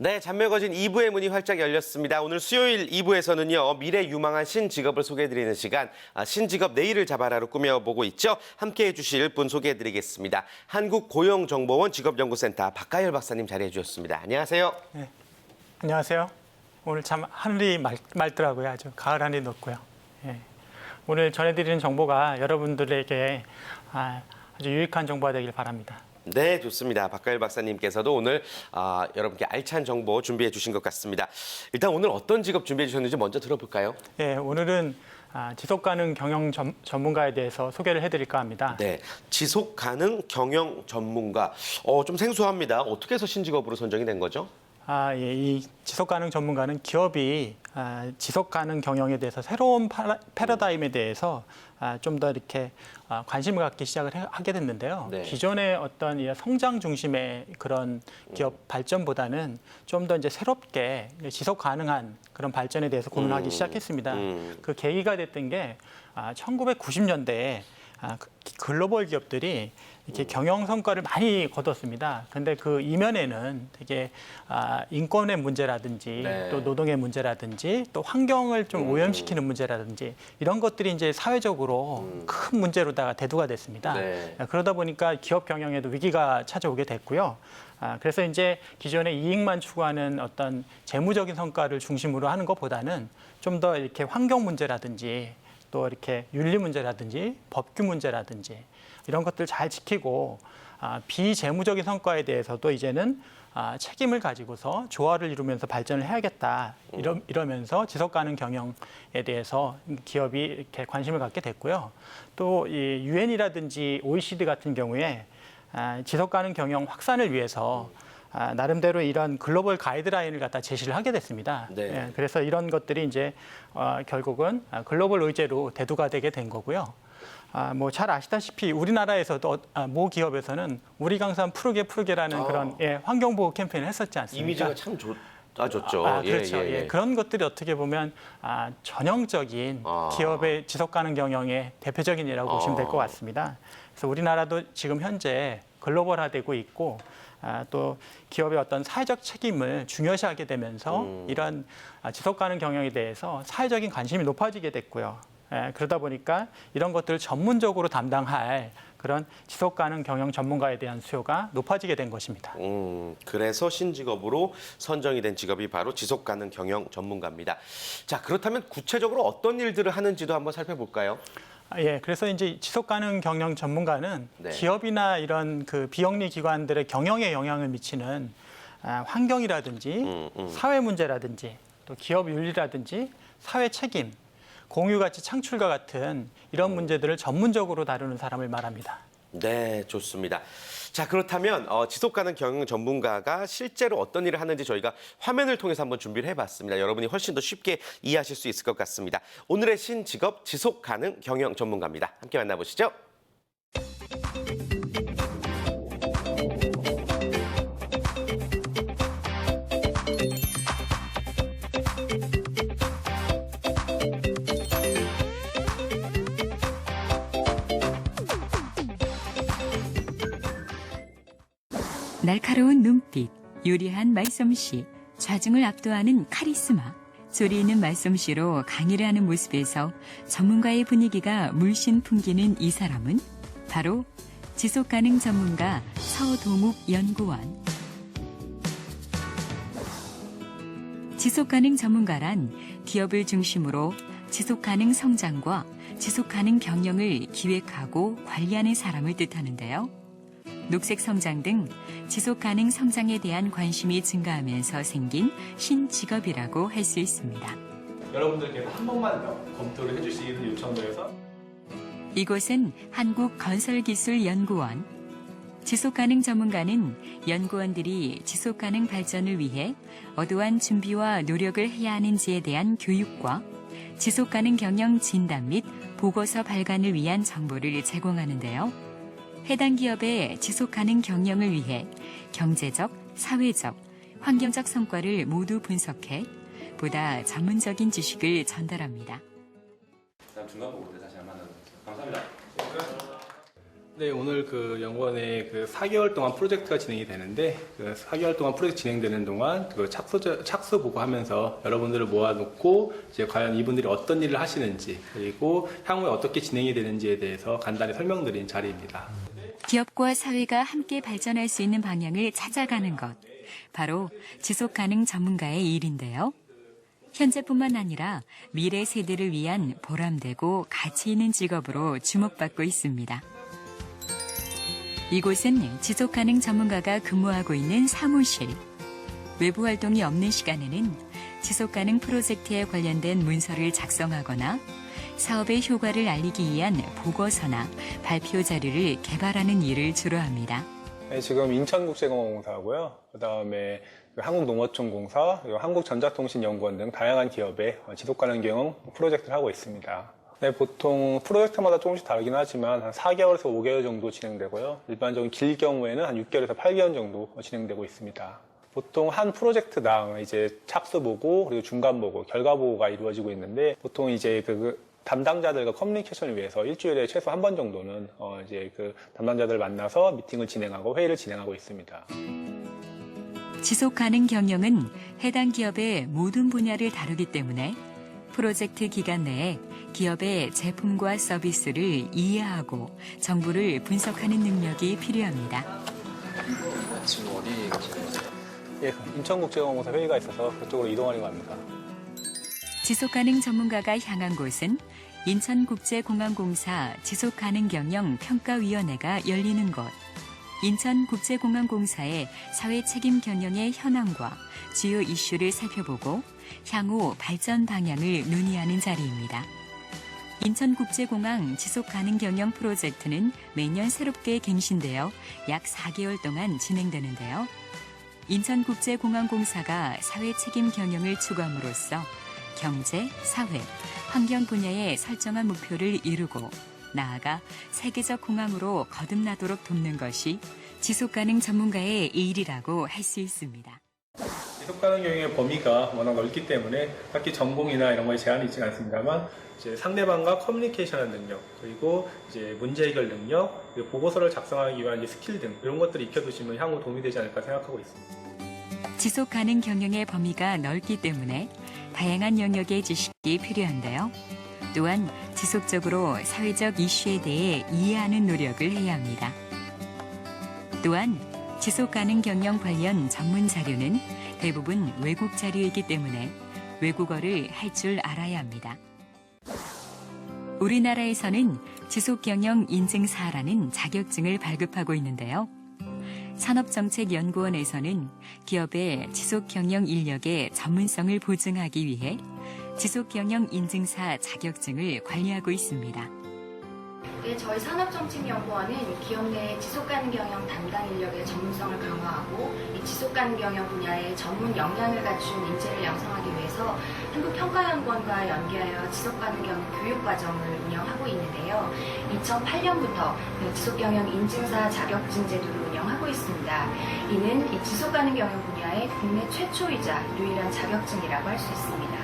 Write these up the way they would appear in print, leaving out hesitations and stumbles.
네, 잔매거진 2부의 문이 활짝 열렸습니다. 오늘 수요일 2부에서는요, 미래 유망한 신직업을 소개해드리는 시간, 신직업 내일을 잡아라로 꾸며보고 있죠. 함께해 주실 분 소개해드리겠습니다. 한국고용정보원 직업연구센터 박가열 박사님 자리해 주셨습니다. 안녕하세요. 네, 안녕하세요. 오늘 참 하늘이 맑더라고요. 아주 가을 하늘이 높고요. 예. 오늘 전해드리는 정보가 여러분들에게 아주 유익한 정보가 되길 바랍니다. 네, 좋습니다. 박가열 박사님께서도 오늘 여러분께 알찬 정보 준비해 주신 것 같습니다. 일단 오늘 어떤 직업 준비해 주셨는지 먼저 들어볼까요? 예, 오늘은 지속가능 경영 전문가에 대해서 소개를 해드릴까 합니다. 네, 지속가능 경영 전문가. 좀 생소합니다. 어떻게 해서 신직업으로 선정이 된 거죠? 예, 이 지속가능 전문가는 기업이 지속가능 경영에 대해서 새로운 패러다임에 대해서 좀 더 이렇게 관심을 갖기 시작을 하게 됐는데요. 네. 기존의 어떤 성장 중심의 그런 기업 발전보다는 좀 더 이제 새롭게 지속 가능한 그런 발전에 대해서 고민하기 시작했습니다. 그 계기가 됐던 게 1990년대에 글로벌 기업들이 이렇게 경영 성과를 많이 거뒀습니다. 그런데 그 이면에는 되게 인권의 문제라든지 네. 또 노동의 문제라든지 또 환경을 좀 오염시키는 문제라든지 이런 것들이 이제 사회적으로 큰 문제로다가 대두가 됐습니다. 네. 그러다 보니까 기업 경영에도 위기가 찾아오게 됐고요. 그래서 이제 기존의 이익만 추구하는 어떤 재무적인 성과를 중심으로 하는 것보다는 좀 더 이렇게 환경 문제라든지 또 이렇게 윤리 문제라든지 법규 문제라든지 이런 것들을 잘 지키고 비재무적인 성과에 대해서도 이제는 책임을 가지고서 조화를 이루면서 발전을 해야겠다 이러면서 지속가능 경영에 대해서 기업이 이렇게 관심을 갖게 됐고요. 또 이 유엔이라든지 OECD 같은 경우에 지속가능 경영 확산을 위해서 나름대로 이런 글로벌 가이드라인을 갖다 제시를 하게 됐습니다. 네. 예, 그래서 이런 것들이 이제 결국은 글로벌 의제로 대두가 되게 된 거고요. 뭐 잘 아시다시피 우리나라에서도 모 기업에서는 우리 강산 푸르게라는 그런 환경보호 캠페인을 했었지 않습니까? 이미지가 참 좋죠. 그렇죠. 예. 그런 것들이 어떻게 보면 전형적인 기업의 지속가능 경영의 대표적인 예라고 보시면 될 것 같습니다. 그래서 우리나라도 지금 현재 글로벌화되고 있고 또 기업의 어떤 사회적 책임을 중요시하게 되면서 이런 지속가능 경영에 대해서 사회적인 관심이 높아지게 됐고요. 그러다 보니까 이런 것들을 전문적으로 담당할 그런 지속가능 경영 전문가에 대한 수요가 높아지게 된 것입니다. 그래서 신직업으로 선정이 된 직업이 바로 지속가능 경영 전문가입니다. 자, 그렇다면 구체적으로 어떤 일들을 하는지도 한번 살펴볼까요? 예, 그래서 이제 지속가능 경영 전문가는 네. 기업이나 이런 그 비영리 기관들의 경영에 영향을 미치는 환경이라든지 사회 문제라든지 또 기업 윤리라든지 사회 책임, 공유 가치 창출과 같은 이런 문제들을 전문적으로 다루는 사람을 말합니다. 네, 좋습니다. 자, 그렇다면 지속가능 경영 전문가가 실제로 어떤 일을 하는지 저희가 화면을 통해서 한번 준비를 해봤습니다. 여러분이 훨씬 더 쉽게 이해하실 수 있을 것 같습니다. 오늘의 신직업 지속가능 경영 전문가입니다. 함께 만나보시죠. 날카로운 눈빛, 유리한 말솜씨, 좌중을 압도하는 카리스마, 소리 있는 말솜씨로 강의를 하는 모습에서 전문가의 분위기가 물씬 풍기는 이 사람은 바로 지속가능 전문가 서동욱 연구원. 지속가능 전문가란 기업을 중심으로 지속가능 성장과 지속가능 경영을 기획하고 관리하는 사람을 뜻하는데요. 녹색 성장 등 지속가능 성장에 대한 관심이 증가하면서 생긴 신직업이라고 할 수 있습니다. 여러분들께서 한 번만 더 검토를 해주시기를 요청드려서 이곳은 한국건설기술연구원. 지속가능 전문가는 연구원들이 지속가능 발전을 위해 어떠한 준비와 노력을 해야 하는지에 대한 교육과 지속가능 경영 진단 및 보고서 발간을 위한 정보를 제공하는데요. 해당 기업의 지속가능 경영을 위해 경제적, 사회적, 환경적 성과를 모두 분석해 보다 전문적인 지식을 전달합니다. 다음 중간 보고 다시 한번 만나보겠습니다. 감사합니다. 네, 오늘 그 연구원에 그 4개월 동안 프로젝트가 진행이 되는데, 그 4개월 동안 프로젝트 진행되는 동안 그 착수 보고하면서 여러분들을 모아놓고 이제 과연 이분들이 어떤 일을 하시는지, 그리고 향후에 어떻게 진행이 되는지에 대해서 간단히 설명드린 자리입니다. 기업과 사회가 함께 발전할 수 있는 방향을 찾아가는 것. 바로 지속가능 전문가의 일인데요. 현재뿐만 아니라 미래 세대를 위한 보람되고 가치 있는 직업으로 주목받고 있습니다. 이곳은 지속가능 전문가가 근무하고 있는 사무실. 외부 활동이 없는 시간에는 지속가능 프로젝트에 관련된 문서를 작성하거나 사업의 효과를 알리기 위한 보고서나 발표 자료를 개발하는 일을 주로 합니다. 네, 지금 인천국제공업공사하고요. 그다음에 한국농어촌공사, 그리고 한국전자통신연구원 등 다양한 기업에 지속가능 경영 프로젝트를 하고 있습니다. 네, 보통 프로젝트마다 조금씩 다르긴 하지만 한 4개월에서 5개월 정도 진행되고요. 일반적인 길 경우에는 한 6개월에서 8개월 정도 진행되고 있습니다. 보통 한 프로젝트당 이제 착수 보고, 그리고 중간 보고, 결과 보고가 이루어지고 있는데, 보통 이제 그 담당자들과 커뮤니케이션을 위해서 일주일에 최소 한 번 정도는 이제 그 담당자들을 만나서 미팅을 진행하고 회의를 진행하고 있습니다. 지속 가능 경영은 해당 기업의 모든 분야를 다루기 때문에 프로젝트 기간 내에 기업의 제품과 서비스를 이해하고 정보를 분석하는 능력이 필요합니다. 지금 어디 가시는 거세요? 예, 인천국제공업공사 회의가 있어서 그쪽으로 이동하려고 합니다. 지속 가능 전문가가 향한 곳은 인천국제공항공사 지속가능경영평가위원회가 열리는 곳. 인천국제공항공사의 사회책임 경영의 현황과 주요 이슈를 살펴보고 향후 발전 방향을 논의하는 자리입니다. 인천국제공항 지속가능경영 프로젝트는 매년 새롭게 갱신되어 약 4개월 동안 진행되는데요. 인천국제공항공사가 사회책임 경영을 추구함으로써 경제, 사회, 환경 분야에 설정한 목표를 이루고 나아가 세계적 공항으로 거듭나도록 돕는 것이 지속가능 전문가의 일이라고 할 수 있습니다. 지속가능 경영의 범위가 워낙 넓기 때문에 딱히 전공이나 이런 거에 제한이 있지 않습니다만, 이제 상대방과 커뮤니케이션하는 능력, 그리고 이제 문제 해결 능력, 그리고 보고서를 작성하기 위한 이제 스킬 등 이런 것들을 익혀두시면 향후 도움이 되지 않을까 생각하고 있습니다. 지속가능 경영의 범위가 넓기 때문에 다양한 영역의 지식이 필요한데요. 또한 지속적으로 사회적 이슈에 대해 이해하는 노력을 해야 합니다. 또한 지속가능 경영 관련 전문 자료는 대부분 외국 자료이기 때문에 외국어를 할 줄 알아야 합니다. 우리나라에서는 지속경영 인증사라는 자격증을 발급하고 있는데요. 산업정책연구원에서는 기업의 지속경영 인력의 전문성을 보증하기 위해 지속경영 인증사 자격증을 관리하고 있습니다. 네, 저희 산업정책연구원은 기업 내 지속가능 경영 담당 인력의 전문성을 강화하고 이 지속가능 경영 분야의 전문 역량을 갖춘 인재를 양성하기 위해서 한국평가연구원과 연계하여 지속가능 경영 교육과정을 운영하고 있는데요. 2008년부터 지속경영 인증사 자격증 제도를 운영하고 있습니다. 이는 이 지속가능 경영 분야의 국내 최초이자 유일한 자격증이라고 할 수 있습니다.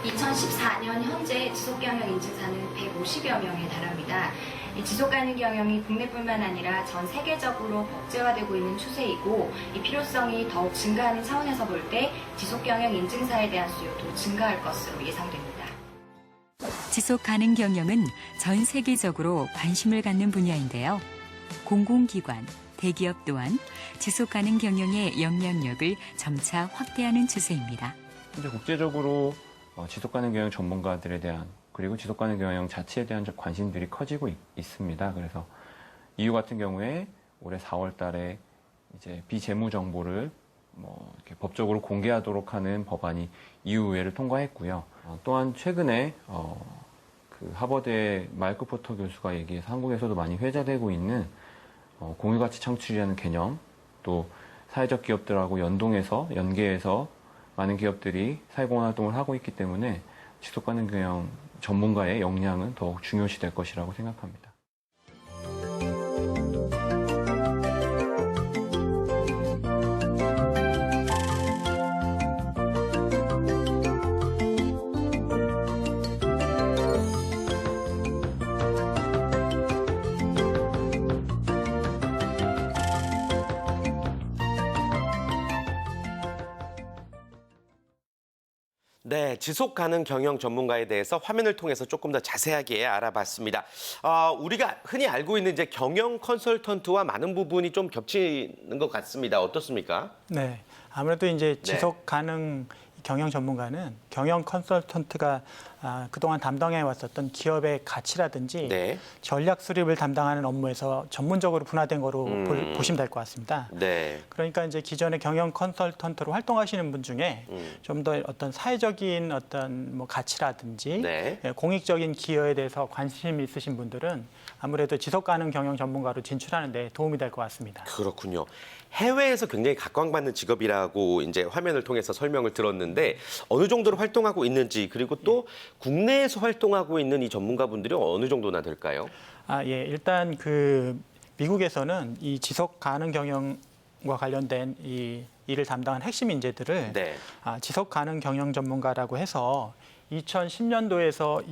2014년 현재 지속경영 인증사는 150여 명에 달합니다. 이 지속가능 경영이 국내뿐만 아니라 전 세계적으로 국제화되고 있는 추세이고 이 필요성이 더욱 증가하는 차원에서 볼 때 지속경영 인증사에 대한 수요도 증가할 것으로 예상됩니다. 지속가능 경영은 전 세계적으로 관심을 갖는 분야인데요. 공공기관, 대기업 또한 지속가능 경영의 영향력을 점차 확대하는 추세입니다. 현재 국제적으로 지속가능 경영 전문가들에 대한, 그리고 지속가능 경영 자체에 대한 관심들이 커지고 있습니다. 그래서 EU 같은 경우에 올해 4월 달에 이제 비재무 정보를 이렇게 법적으로 공개하도록 하는 법안이 EU 의회를 통과했고요. 또한 최근에 그 하버드의 마이클 포터 교수가 얘기해서 한국에서도 많이 회자되고 있는 공유가치 창출이라는 개념, 또 사회적 기업들하고 연계해서 많은 기업들이 사회공헌 활동을 하고 있기 때문에 지속가능 경영 전문가의 역량은 더욱 중요시 될 것이라고 생각합니다. 네, 지속 가능 경영 전문가에 대해서 화면을 통해서 조금 더 자세하게 알아봤습니다. 우리가 흔히 알고 있는 이제 경영 컨설턴트와 많은 부분이 좀 겹치는 것 같습니다. 어떻습니까? 네, 아무래도 이제 지속 가능 경영 전문가는 경영 컨설턴트가 그동안 담당해 왔었던 기업의 가치라든지 네. 전략 수립을 담당하는 업무에서 전문적으로 분화된 거로 보시면 될 것 같습니다. 네. 그러니까 이제 기존의 경영 컨설턴트로 활동하시는 분 중에 좀 더 어떤 사회적인 어떤 뭐 가치라든지 네. 공익적인 기여에 대해서 관심이 있으신 분들은 아무래도 지속 가능 경영 전문가로 진출하는 데 도움이 될 것 같습니다. 그렇군요. 해외에서 굉장히 각광받는 직업이라고 이제 화면을 통해서 설명을 들었는데 어느 정도로 활동하고 있는지 그리고 또 국내에서 활동하고 있는 이 전문가분들이 어느 정도나 될까요? 예, 일단 그 미국에서는 이 지속 가능 경영과 관련된 이 일을 담당한 핵심 인재들을 네. 지속 가능 경영 전문가라고 해서 2010년도에서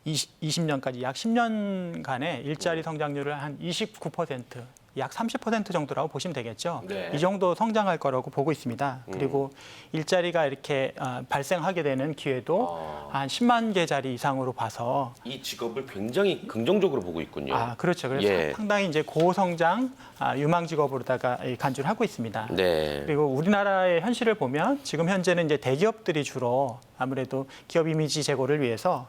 2020년까지 약 10년간의 일자리 성장률을 한 29%, 약 30% 정도라고 보시면 되겠죠. 네. 이 정도 성장할 거라고 보고 있습니다. 그리고 일자리가 이렇게 발생하게 되는 기회도 한 10만 개짜리 이상으로 봐서 이 직업을 굉장히 긍정적으로 보고 있군요. 그렇죠. 그래서 예. 상당히 이제 고성장 유망 직업으로다가 간주를 하고 있습니다. 네. 그리고 우리나라의 현실을 보면 지금 현재는 이제 대기업들이 주로 아무래도 기업 이미지 제고를 위해서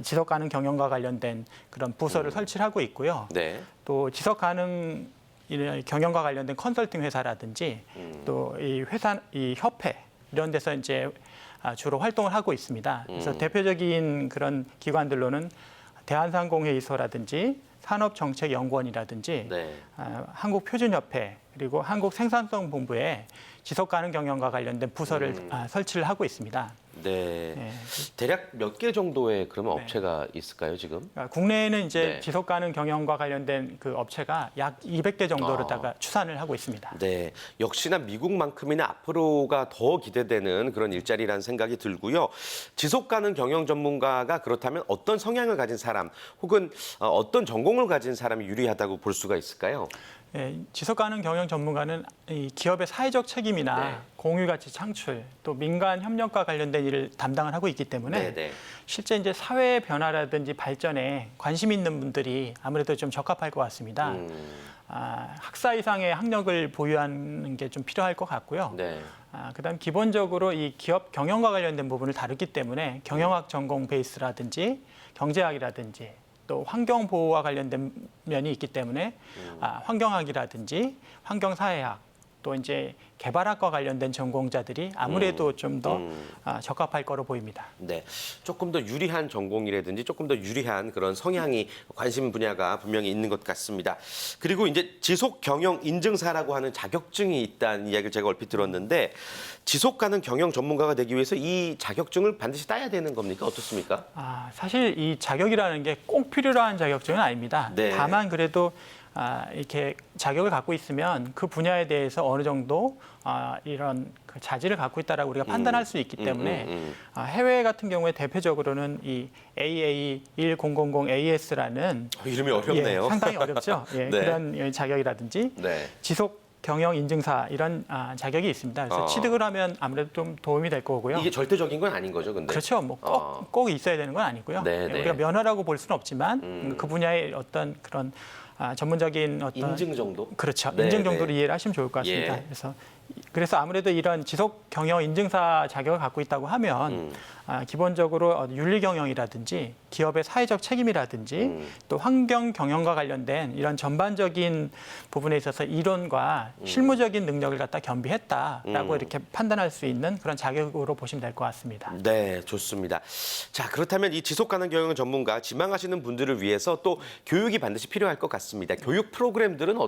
지속 가능 경영과 관련된 그런 부서를 설치를 하고 있고요. 네. 또 지속 가능 경영과 관련된 컨설팅 회사라든지 또 이 회사, 이 협회 이런 데서 이제 주로 활동을 하고 있습니다. 그래서 대표적인 그런 기관들로는 대한상공회의소라든지 산업정책연구원이라든지 네. 한국표준협회 그리고 한국생산성본부에 지속 가능 경영과 관련된 부서를 설치를 하고 있습니다. 네. 네. 대략 몇 개 정도의 그러면 네. 업체가 있을까요, 지금? 국내에는 이제 네. 지속 가능 경영과 관련된 그 업체가 약 200개 정도로다가 추산을 하고 있습니다. 네, 역시나 미국만큼이나 앞으로가 더 기대되는 그런 일자리라는 생각이 들고요. 지속 가능 경영 전문가가 그렇다면 어떤 성향을 가진 사람 혹은 어떤 전공을 가진 사람이 유리하다고 볼 수가 있을까요? 지속 가능 경영 전문가는 이 기업의 사회적 책임이나 네. 공유 가치 창출, 또 민간 협력과 관련된 일을 담당을 하고 있기 때문에 네, 네. 실제 이제 사회 변화라든지 발전에 관심 있는 분들이 아무래도 좀 적합할 것 같습니다. 학사 이상의 학력을 보유하는 게 좀 필요할 것 같고요. 네. 그다음 기본적으로 이 기업 경영과 관련된 부분을 다루기 때문에 경영학 전공 베이스라든지 경제학이라든지 또 환경 보호와 관련된 면이 있기 때문에 환경학이라든지 환경사회학 또 이제 개발학과 관련된 전공자들이 아무래도 좀 더 적합할 거로 보입니다. 네, 조금 더 유리한 전공이라든지 조금 더 유리한 그런 성향이 관심 분야가 분명히 있는 것 같습니다. 그리고 이제 지속 경영 인증사라고 하는 자격증이 있다는 이야기를 제가 얼핏 들었는데 지속 가능 경영 전문가가 되기 위해서 이 자격증을 반드시 따야 되는 겁니까? 어떻습니까? 사실 이 자격이라는 게 꼭 필요한 자격증은 아닙니다. 네. 다만 그래도 이렇게 자격을 갖고 있으면 그 분야에 대해서 어느 정도 이런 그 자질을 갖고 있다라고 우리가 판단할 수 있기 때문에 해외 같은 경우에 대표적으로는 이 AA1000AS라는 이름이 어렵네요. 상당히 어렵죠. 네. 그런 자격이라든지 네. 지속 경영 인증사 이런 자격이 있습니다. 그래서 취득을 하면 아무래도 좀 도움이 될 거고요. 이게 절대적인 건 아닌 거죠, 근데? 그렇죠. 뭐 꼭 있어야 되는 건 아니고요. 네, 네. 우리가 면허라고 볼 수는 없지만 그 분야의 어떤 그런 전문적인 어떤 인증 정도? 그렇죠. 네, 인증 정도로 네. 이해를 하시면 좋을 것 같습니다. 예. 그래서 아무래도 이런 지속 경영 인증사 자격을 갖고 있다고 하면 기본적으로 윤리 경영이라든지 기업의 사회적 책임이라든지 또 환경 경영과 관련된 이런 전반적인 부분에 있어서 이론과 실무적인 능력을 갖다 겸비했다라고 이렇게 판단할 수 있는 그런 자격으로 보시면 될 것 같습니다. 네, 좋습니다. 자, 그렇다면 이 지속 가능 경영 전문가 지망하시는 분들을 위해서 또 교육이 반드시 필요할 것 같습니다. 교육 프로그램들은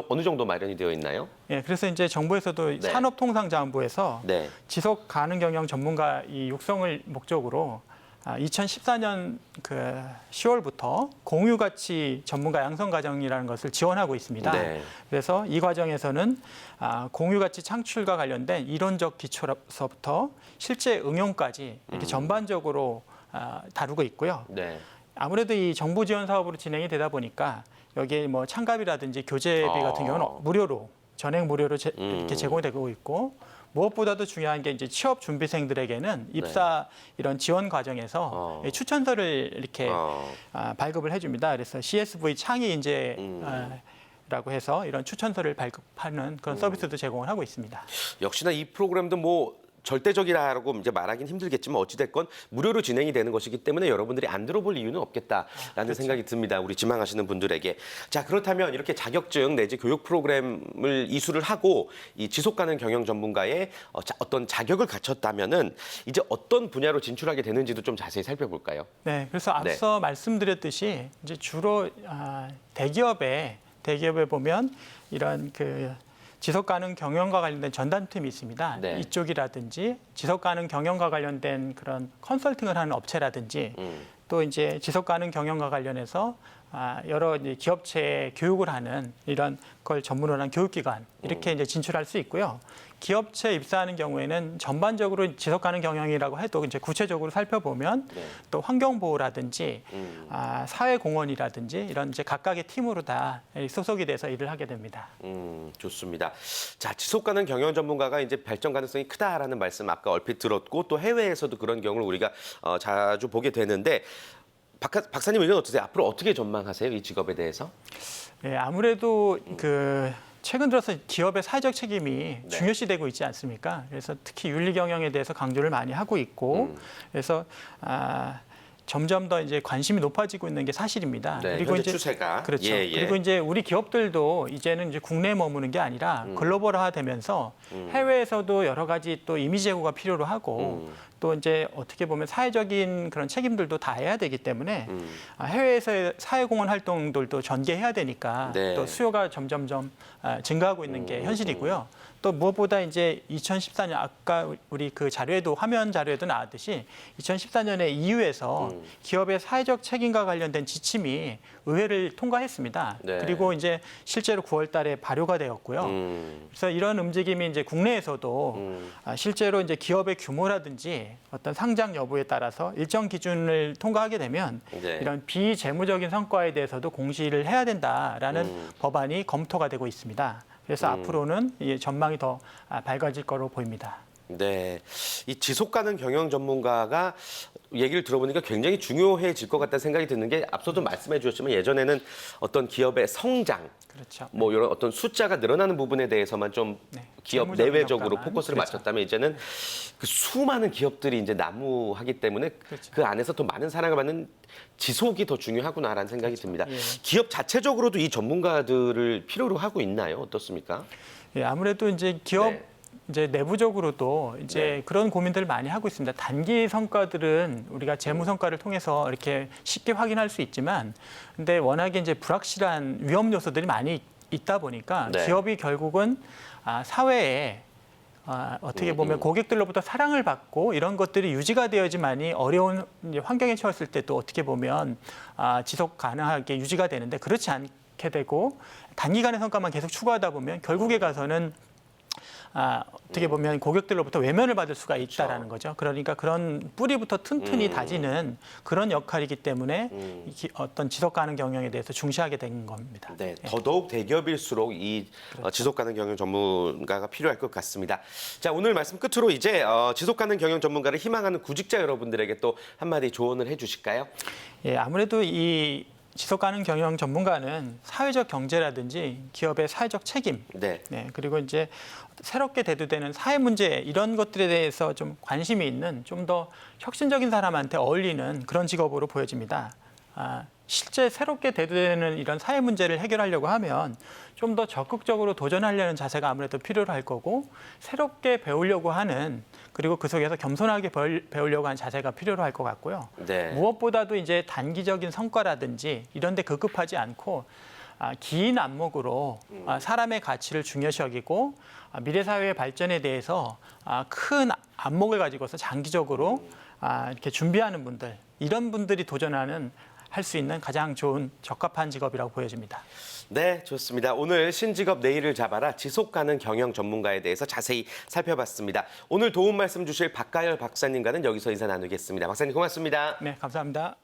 어느 정도 마련이 되어 있나요? 예, 그래서 이제 정부에서도 네. 산업통상자원부에서 네. 지속 가능 경영 전문가 이 육성을 목적으로 2014년 그 10월부터 공유가치 전문가 양성 과정이라는 것을 지원하고 있습니다. 네. 그래서 이 과정에서는 공유가치 창출과 관련된 이론적 기초서부터 실제 응용까지 이렇게 전반적으로 다루고 있고요. 네. 아무래도 이 정부 지원 사업으로 진행이 되다 보니까 여기에 뭐 참가비라든지 교재비 같은 경우는 무료로 전액 무료로 이렇게 제공되고 있고 무엇보다도 중요한 게 이제 취업 준비생들에게는 입사 이런 지원 과정에서 추천서를 이렇게 발급을 해줍니다. 그래서 CSV 창의 인재 라고 해서 이런 추천서를 발급하는 그런 서비스도 제공을 하고 있습니다. 역시나 이 프로그램도 뭐 절대적이라고 이제 말하긴 힘들겠지만 어찌됐건 무료로 진행이 되는 것이기 때문에 여러분들이 안 들어볼 이유는 없겠다라는 생각이 듭니다. 우리 지망하시는 분들에게. 자, 그렇다면 이렇게 자격증 내지 교육 프로그램을 이수를 하고 이 지속가능 경영 전문가의 어떤 자격을 갖췄다면은 이제 어떤 분야로 진출하게 되는지도 좀 자세히 살펴볼까요? 네, 그래서 앞서 말씀드렸듯이 이제 주로 대기업에 보면 이런 그 지속가능 경영과 관련된 전담팀이 있습니다. 네. 이쪽이라든지 지속가능 경영과 관련된 그런 컨설팅을 하는 업체라든지 또 이제 지속가능 경영과 관련해서 여러 이제 기업체에 교육을 하는 이런 걸 전문으로 한 교육기관 이렇게 이제 진출할 수 있고요. 기업체에 입사하는 경우에는 전반적으로 지속가능 경영이라고 해도 이제 구체적으로 살펴보면 또 환경보호라든지 사회공헌이라든지 이런 이제 각각의 팀으로 다 소속이 돼서 일을 하게 됩니다. 좋습니다. 자, 지속가능 경영 전문가가 이제 발전 가능성이 크다라는 말씀 아까 얼핏 들었고 또 해외에서도 그런 경우를 우리가 자주 보게 되는데 박사님 의견 어떠세요? 앞으로 어떻게 전망하세요? 이 직업에 대해서? 네, 아무래도 최근 들어서 기업의 사회적 책임이 중요시되고 있지 않습니까? 그래서 특히 윤리 경영에 대해서 강조를 많이 하고 있고, 그래서 점점 더 이제 관심이 높아지고 있는 게 사실입니다. 네, 그리고 현재 이제 추세가. 그렇죠. 예, 예. 그리고 이제 우리 기업들도 이제는 이제 국내에 머무는 게 아니라 글로벌화되면서 해외에서도 여러 가지 또 이미지 제고가 필요로 하고 또 이제 어떻게 보면 사회적인 그런 책임들도 다 해야 되기 때문에 해외에서의 사회공헌 활동들도 전개해야 되니까 네. 또 수요가 점점점 증가하고 있는 게 현실이고요. 또 무엇보다 이제 2014년 아까 우리 그 자료에도 화면 자료에도 나왔듯이 2014년에 EU에서 기업의 사회적 책임과 관련된 지침이 의회를 통과했습니다. 네. 그리고 이제 실제로 9월 달에 발효가 되었고요. 그래서 이런 움직임이 이제 국내에서도 실제로 이제 기업의 규모라든지 어떤 상장 여부에 따라서 일정 기준을 통과하게 되면 네. 이런 비재무적인 성과에 대해서도 공시를 해야 된다라는 법안이 검토가 되고 있습니다. 그래서 앞으로는 이 전망이 더 밝아질 거로 보입니다. 네, 이 지속가능 경영 전문가가 얘기를 들어보니까 굉장히 중요해질 것 같다는 생각이 드는 게 앞서도 말씀해 주셨지만 예전에는 어떤 기업의 성장, 그렇죠. 뭐 이런 어떤 숫자가 늘어나는 부분에 대해서만 좀 기업 재무적인 내외적으로 효과만. 포커스를 그렇죠. 맞췄다면 이제는 그 수많은 기업들이 이제 난무하기 때문에 그렇죠. 그 안에서 더 많은 사랑을 받는 지속이 더 중요하구나라는 생각이 듭니다. 예. 기업 자체적으로도 이 전문가들을 필요로 하고 있나요? 어떻습니까? 예, 아무래도 이제 기업 네. 이제 내부적으로도 이제 그런 고민들을 많이 하고 있습니다. 단기 성과들은 우리가 재무 성과를 통해서 이렇게 쉽게 확인할 수 있지만, 근데 워낙에 이제 불확실한 위험 요소들이 많이 있다 보니까 네. 기업이 결국은 사회에 어떻게 보면 고객들로부터 사랑을 받고 이런 것들이 유지가 되어야지만이 어려운 이제 환경에 처했을 때 또 어떻게 보면 지속 가능하게 유지가 되는데 그렇지 않게 되고 단기간의 성과만 계속 추구하다 보면 결국에 가서는 어떻게 보면 고객들로부터 외면을 받을 수가 있다라는 거죠. 그러니까 그런 뿌리부터 튼튼히 다지는 그런 역할이기 때문에 어떤 지속 가능 경영에 대해서 중시하게 된 겁니다. 네, 더더욱 대기업일수록 이 지속가능 경영 전문가가 필요할 것 같습니다. 자, 오늘 말씀 끝으로 이제 지속가능 경영 전문가를 희망하는 구직자 여러분들에게 또 한마디 조언을 해주실까요? 예, 아무래도 이 지속 가능 경영 전문가는 사회적 경제라든지 기업의 사회적 책임, 네. 그리고 이제 새롭게 대두되는 사회 문제 이런 것들에 대해서 좀 관심이 있는 좀 더 혁신적인 사람한테 어울리는 그런 직업으로 보여집니다. 실제 새롭게 대두되는 이런 사회 문제를 해결하려고 하면 좀 더 적극적으로 도전하려는 자세가 아무래도 필요로 할 거고 새롭게 배우려고 하는 그리고 그 속에서 겸손하게 배우려고 하는 자세가 필요로 할 것 같고요. 네. 무엇보다도 이제 단기적인 성과라든지 이런 데 급급하지 않고 긴 안목으로 사람의 가치를 중요시 여기고 미래 사회의 발전에 대해서 큰 안목을 가지고서 장기적으로 이렇게 준비하는 분들 이런 분들이 도전하는 할 수 있는 가장 좋은 적합한 직업이라고 보여집니다. 네, 좋습니다. 오늘 신직업 내일을 잡아라 지속가능 경영 전문가에 대해서 자세히 살펴봤습니다. 오늘 도움 말씀 주실 박가열 박사님과는 여기서 인사 나누겠습니다. 박사님 고맙습니다. 네, 감사합니다.